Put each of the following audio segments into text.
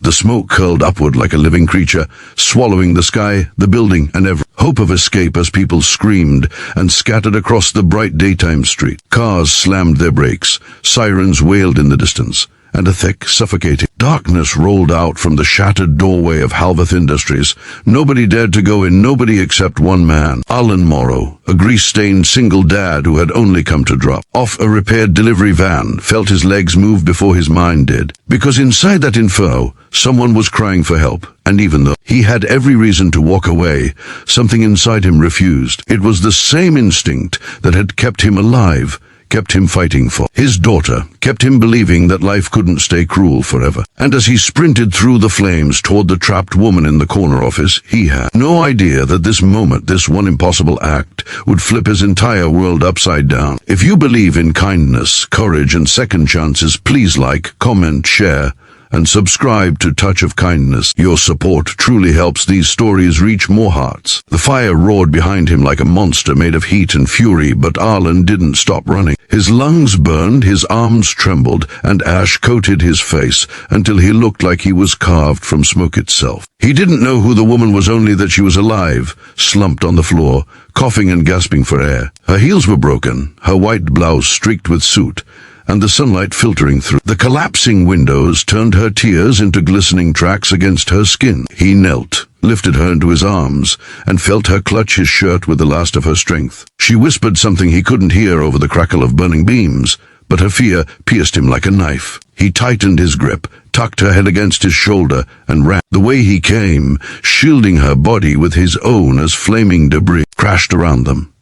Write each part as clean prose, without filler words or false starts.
The smoke curled upward like a living creature, swallowing the sky, the building, and every hope of escape as people screamed and scattered across the bright daytime street. Cars slammed their brakes, sirens wailed in the distance, and a thick, suffocating darkness rolled out from the shattered doorway of Halveth Industries. Nobody dared to go in, nobody except one man, Alan Morrow, a grease-stained single dad who had only come to drop off a repaired delivery van, felt his legs move before his mind did. Because inside that inferno, someone was crying for help, and even though he had every reason to walk away, something inside him refused. It was the same instinct that had kept him alive, kept him fighting for his daughter, kept him believing that life couldn't stay cruel forever. And as he sprinted through the flames toward the trapped woman in the corner office, he had no idea that this moment, this one impossible act, would flip his entire world upside down. If you believe in kindness, courage, and second chances, please like, comment, share, and subscribe to Touch of Kindness. Your support truly helps these stories reach more hearts. The fire roared behind him like a monster made of heat and fury, but Arlen didn't stop running. His lungs burned, his arms trembled, and ash coated his face until he looked like he was carved from smoke itself. He didn't know who the woman was, only that she was alive, slumped on the floor, coughing and gasping for air. Her heels were broken, her white blouse streaked with soot, and the sunlight filtering through. The collapsing windows turned her tears into glistening tracks against her skin. He knelt, lifted her into his arms, and felt her clutch his shirt with the last of her strength. She whispered something he couldn't hear over the crackle of burning beams, but her fear pierced him like a knife. He tightened his grip, tucked her head against his shoulder, and ran the way he came, shielding her body with his own as flaming debris crashed around them.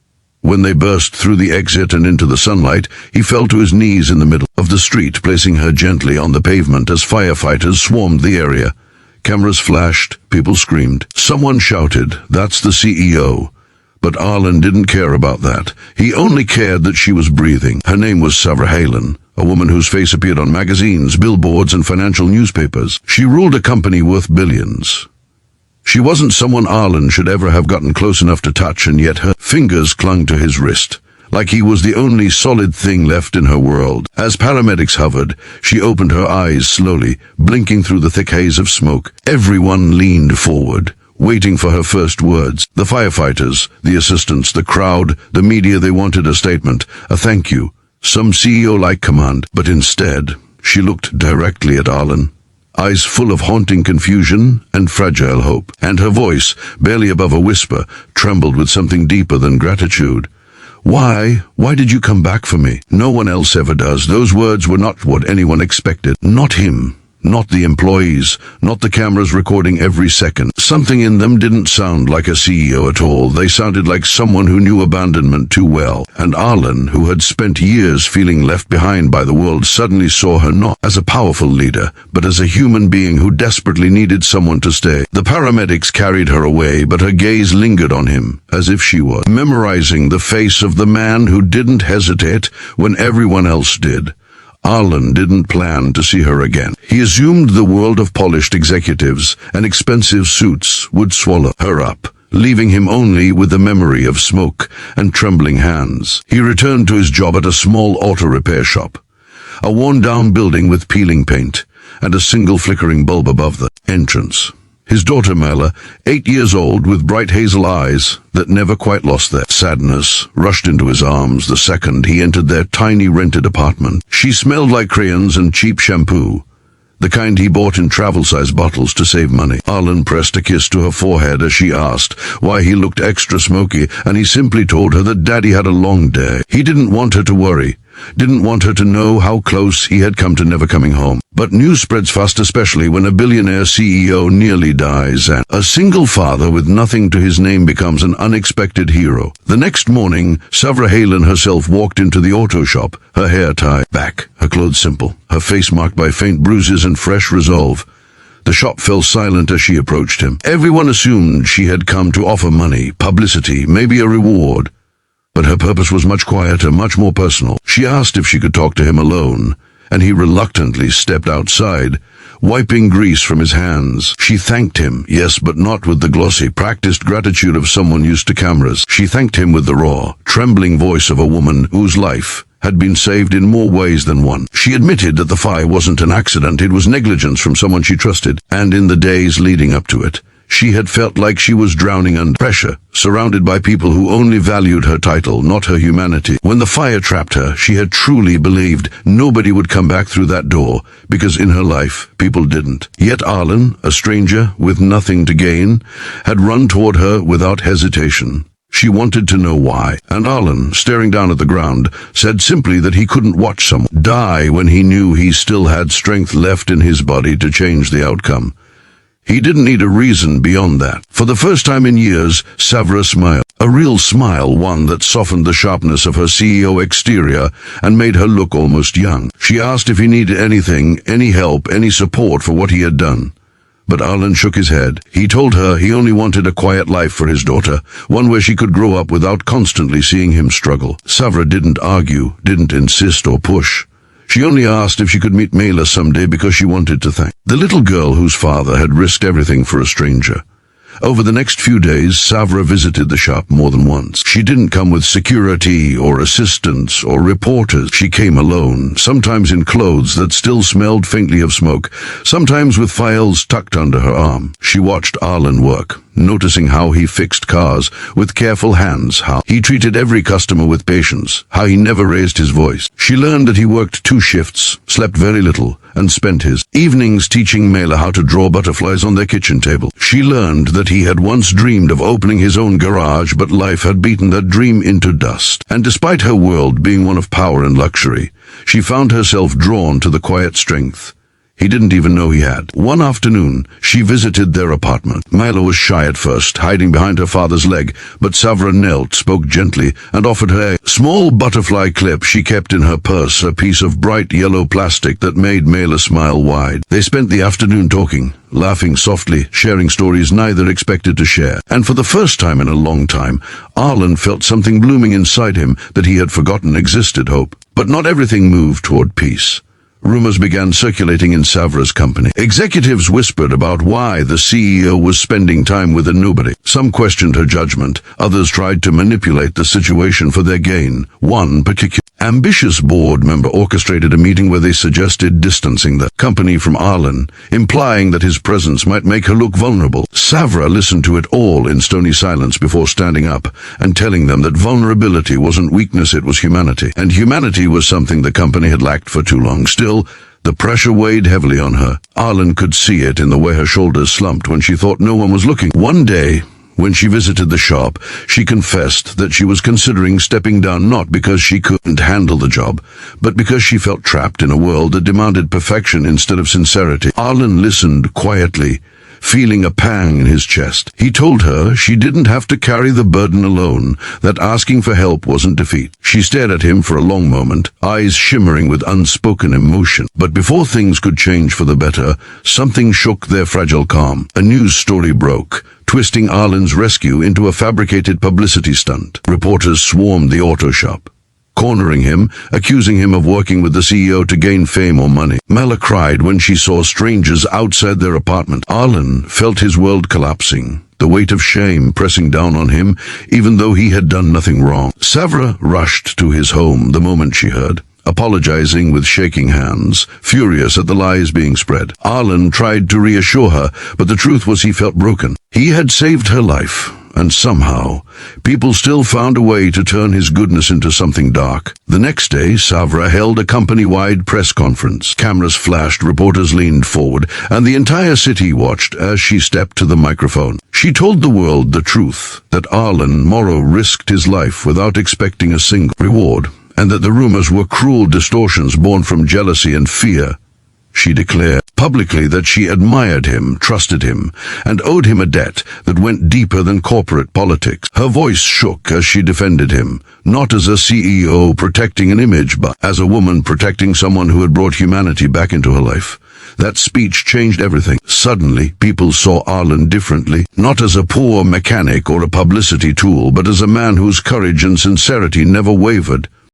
When they burst through the exit and into the sunlight, he fell to his knees in the middle of the street, placing her gently on the pavement as firefighters swarmed the area. Cameras flashed, people screamed. Someone shouted, "That's the CEO." But Arlen didn't care about that. He only cared that she was breathing. Her name was Savra Halen, a woman whose face appeared on magazines, billboards, and financial newspapers. She ruled a company worth billions. She wasn't someone Arlen should ever have gotten close enough to touch, and yet her fingers clung to his wrist, like he was the only solid thing left in her world. As paramedics hovered, she opened her eyes slowly, blinking through the thick haze of smoke. Everyone leaned forward, waiting for her first words. The firefighters, the assistants, the crowd, the media. They wanted a statement, a thank you, some CEO-like command. But instead, she looked directly at Arlen, eyes full of haunting confusion and fragile hope, and her voice, barely above a whisper, trembled with something deeper than gratitude. Why did you come back for me? No one else ever does." Those words were not what anyone expected. Not him. Not the employees, not the cameras recording every second. Something in them didn't sound like a CEO at all. They sounded like someone who knew abandonment too well. And Arlen, who had spent years feeling left behind by the world, suddenly saw her not as a powerful leader, but as a human being who desperately needed someone to stay. The paramedics carried her away, but her gaze lingered on him, as if she was memorizing the face of the man who didn't hesitate when everyone else did. Arlen didn't plan to see her again. He assumed the world of polished executives and expensive suits would swallow her up, leaving him only with the memory of smoke and trembling hands. He returned to his job at a small auto repair shop, a worn-down building with peeling paint and a single flickering bulb above the entrance. His daughter Mela, 8 years old, with bright hazel eyes that never quite lost their sadness, rushed into his arms the second he entered their tiny rented apartment. She smelled like crayons and cheap shampoo, the kind he bought in travel-size bottles to save money. Arlen pressed a kiss to her forehead as she asked why he looked extra smoky, and he simply told her that Daddy had a long day. He didn't want her to worry, didn't want her to know how close he had come to never coming home. But news spreads fast, especially when a billionaire CEO nearly dies, and a single father with nothing to his name becomes an unexpected hero. The next morning, Savra Halen herself walked into the auto shop, her hair tied back, her clothes simple, her face marked by faint bruises and fresh resolve. The shop fell silent as she approached him. Everyone assumed she had come to offer money, publicity, maybe a reward. But her purpose was much quieter, much more personal. She asked if she could talk to him alone, and he reluctantly stepped outside, wiping grease from his hands. She thanked him, yes, but not with the glossy, practiced gratitude of someone used to cameras. She thanked him with the raw, trembling voice of a woman whose life had been saved in more ways than one. She admitted that the fire wasn't an accident, it was negligence from someone she trusted, and in the days leading up to it, she had felt like she was drowning under pressure, surrounded by people who only valued her title, not her humanity. When the fire trapped her, she had truly believed nobody would come back through that door, because in her life, people didn't. Yet Arlen, a stranger with nothing to gain, had run toward her without hesitation. She wanted to know why, and Arlen, staring down at the ground, said simply that he couldn't watch someone die when he knew he still had strength left in his body to change the outcome. He didn't need a reason beyond that. For the first time in years, Savra smiled. A real smile, one that softened the sharpness of her CEO exterior and made her look almost young. She asked if he needed anything, any help, any support for what he had done. But Arlen shook his head. He told her he only wanted a quiet life for his daughter, one where she could grow up without constantly seeing him struggle. Savra didn't argue, didn't insist or push. She only asked if she could meet Mela someday because she wanted to thank the little girl whose father had risked everything for a stranger. Over the next few days, Savra visited the shop more than once. She didn't come with security or assistants or reporters. She came alone, sometimes in clothes that still smelled faintly of smoke, sometimes with files tucked under her arm. She watched Arlen work, noticing how he fixed cars with careful hands, how he treated every customer with patience, how he never raised his voice. She learned that he worked 2 shifts, slept very little, and spent his evenings teaching Mela how to draw butterflies on their kitchen table. She learned that he had once dreamed of opening his own garage, but life had beaten that dream into dust. And despite her world being one of power and luxury, she found herself drawn to the quiet strength he didn't even know he had. One afternoon, she visited their apartment. Mila was shy at first, hiding behind her father's leg, but Savra knelt, spoke gently, and offered her a small butterfly clip she kept in her purse, a piece of bright yellow plastic that made Mila smile wide. They spent the afternoon talking, laughing softly, sharing stories neither expected to share. And for the first time in a long time, Arlen felt something blooming inside him that he had forgotten existed: hope. But not everything moved toward peace. Rumors began circulating in Savra's company. Executives whispered about why the CEO was spending time with a nobody. Some questioned her judgment. Others tried to manipulate the situation for their gain. One particular ambitious board member orchestrated a meeting where they suggested distancing the company from Arlen, implying that his presence might make her look vulnerable. Savra listened to it all in stony silence before standing up and telling them that vulnerability wasn't weakness, it was humanity. And humanity was something the company had lacked for too long. Still, the pressure weighed heavily on her. Arlen could see it in the way her shoulders slumped when she thought no one was looking. One day, when she visited the shop, she confessed that she was considering stepping down, not because she couldn't handle the job, but because she felt trapped in a world that demanded perfection instead of sincerity. Arlen listened quietly, feeling a pang in his chest. He told her she didn't have to carry the burden alone, that asking for help wasn't defeat. She stared at him for a long moment, eyes shimmering with unspoken emotion. But before things could change for the better, something shook their fragile calm. A news story broke, twisting Arlen's rescue into a fabricated publicity stunt. Reporters swarmed the auto shop, cornering him, accusing him of working with the CEO to gain fame or money. Mala cried when she saw strangers outside their apartment. Arlen felt his world collapsing, the weight of shame pressing down on him, even though he had done nothing wrong. Savra rushed to his home the moment she heard, apologizing with shaking hands, furious at the lies being spread. Arlen tried to reassure her, but the truth was he felt broken. He had saved her life, and somehow, people still found a way to turn his goodness into something dark. The next day, Savra held a company-wide press conference. Cameras flashed, reporters leaned forward, and the entire city watched as she stepped to the microphone. She told the world the truth, that Arlen Morrow risked his life without expecting a single reward, and that the rumors were cruel distortions born from jealousy and fear. She declared publicly that she admired him, trusted him, and owed him a debt that went deeper than corporate politics. Her voice shook as she defended him, not as a CEO protecting an image, but as a woman protecting someone who had brought humanity back into her life. That speech changed everything. Suddenly, people saw Arlen differently, not as a poor mechanic or a publicity tool, but as a man whose courage and sincerity never wavered.